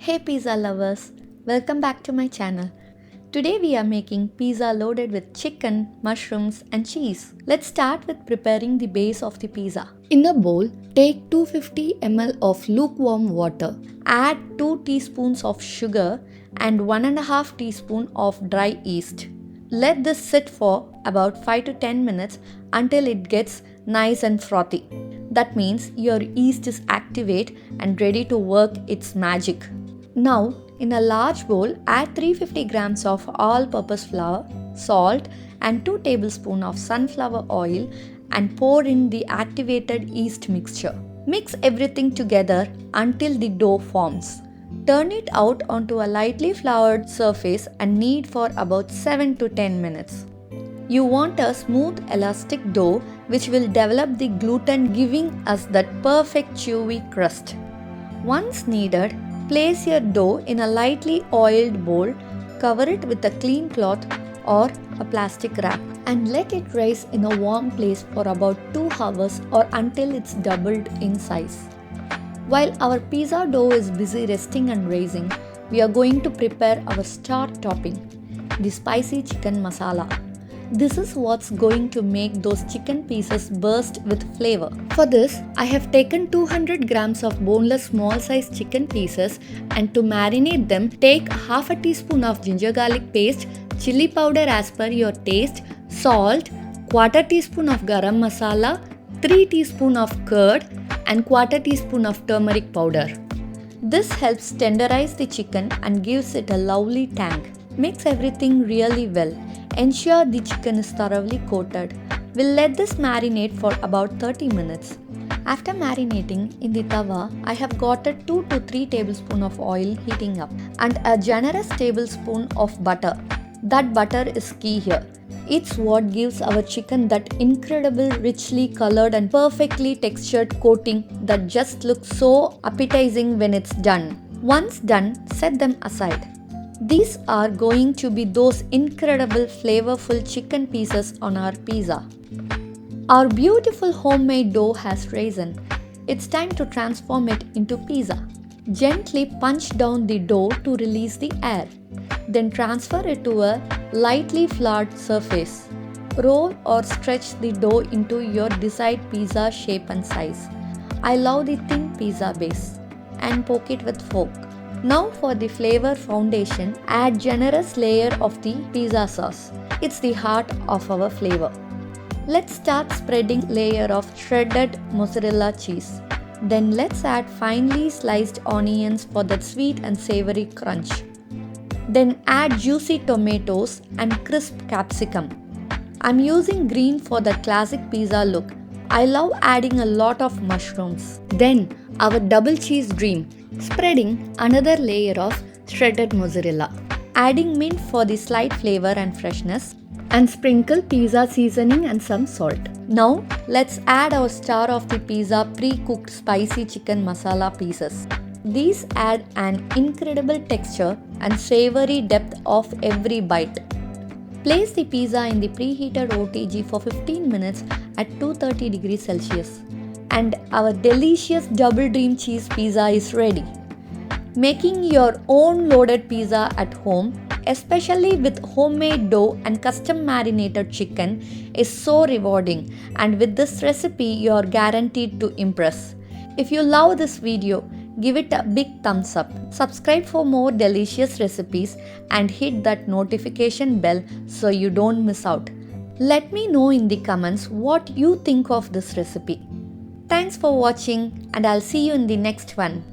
Hey pizza lovers, welcome back to my channel. Today we are making pizza loaded with chicken, mushrooms and cheese. Let's start with preparing the base of the pizza. In a bowl, take 250 ml of lukewarm water. Add 2 teaspoons of sugar and 1.5 teaspoon of dry yeast. Let this sit for about 5 to 10 minutes until it gets nice and frothy. That means your yeast is activate and ready to work its magic. Now, in a large bowl, add 350 grams of all-purpose flour, salt and 2 tablespoons of sunflower oil and pour in the activated yeast mixture. Mix everything together until the dough forms. Turn it out onto a lightly floured surface and knead for about 7 to 10 minutes. You want a smooth elastic dough which will develop the gluten, giving us that perfect chewy crust. Once kneaded, place your dough in a lightly oiled bowl, cover it with a clean cloth or a plastic wrap and let it rise in a warm place for about 2 hours or until it's doubled in size. While our pizza dough is busy resting and rising, we are going to prepare our star topping, the spicy chicken masala. This is what's going to make those chicken pieces burst with flavor. For this, I have taken 200 grams of boneless small size chicken pieces, and to marinate them, take half a teaspoon of ginger garlic paste, chili powder as per your taste, salt, quarter teaspoon of garam masala, 3 teaspoon of curd and quarter teaspoon of turmeric powder. This helps tenderize the chicken and gives it a lovely tang. Mix everything really well. Ensure the chicken is thoroughly coated. We'll let this marinate for about 30 minutes. After marinating in the tawa, I have got a 2 to 3 tablespoons of oil heating up and a generous tablespoon of butter. That butter is key here. It's what gives our chicken that incredible richly colored and perfectly textured coating that just looks so appetizing when it's done. Once done, set them aside. These are going to be those incredible flavorful chicken pieces on our pizza. Our beautiful homemade dough has risen. It's time to transform it into pizza. Gently punch down the dough to release the air. Then transfer it to a lightly floured surface. Roll or stretch the dough into your desired pizza shape and size. I love the thin pizza base and poke it with fork. Now for the flavor foundation, add generous layer of the pizza sauce. It's the heart of our flavor. Let's start spreading layer of shredded mozzarella cheese. Then let's add finely sliced onions for that sweet and savory crunch. Then add juicy tomatoes and crisp capsicum. I'm using green for the classic pizza look. I love adding a lot of mushrooms. Then our double cheese dream. Spreading another layer of shredded mozzarella. Adding mint for the slight flavor and freshness. And sprinkle pizza seasoning and some salt. Now let's add our star of the pizza pre-cooked spicy chicken masala pieces. These add an incredible texture and savory depth of every bite. Place the pizza in the preheated OTG for 15 minutes at 230 degrees Celsius. And our delicious double dream cheese pizza is ready. Making your own loaded pizza at home, especially with homemade dough and custom marinated chicken, is so rewarding, and with this recipe you are guaranteed to impress. If you love this video, give it a big thumbs up. Subscribe for more delicious recipes and hit that notification bell so you don't miss out. Let me know in the comments what you think of this recipe. Thanks for watching, and I'll see you in the next one.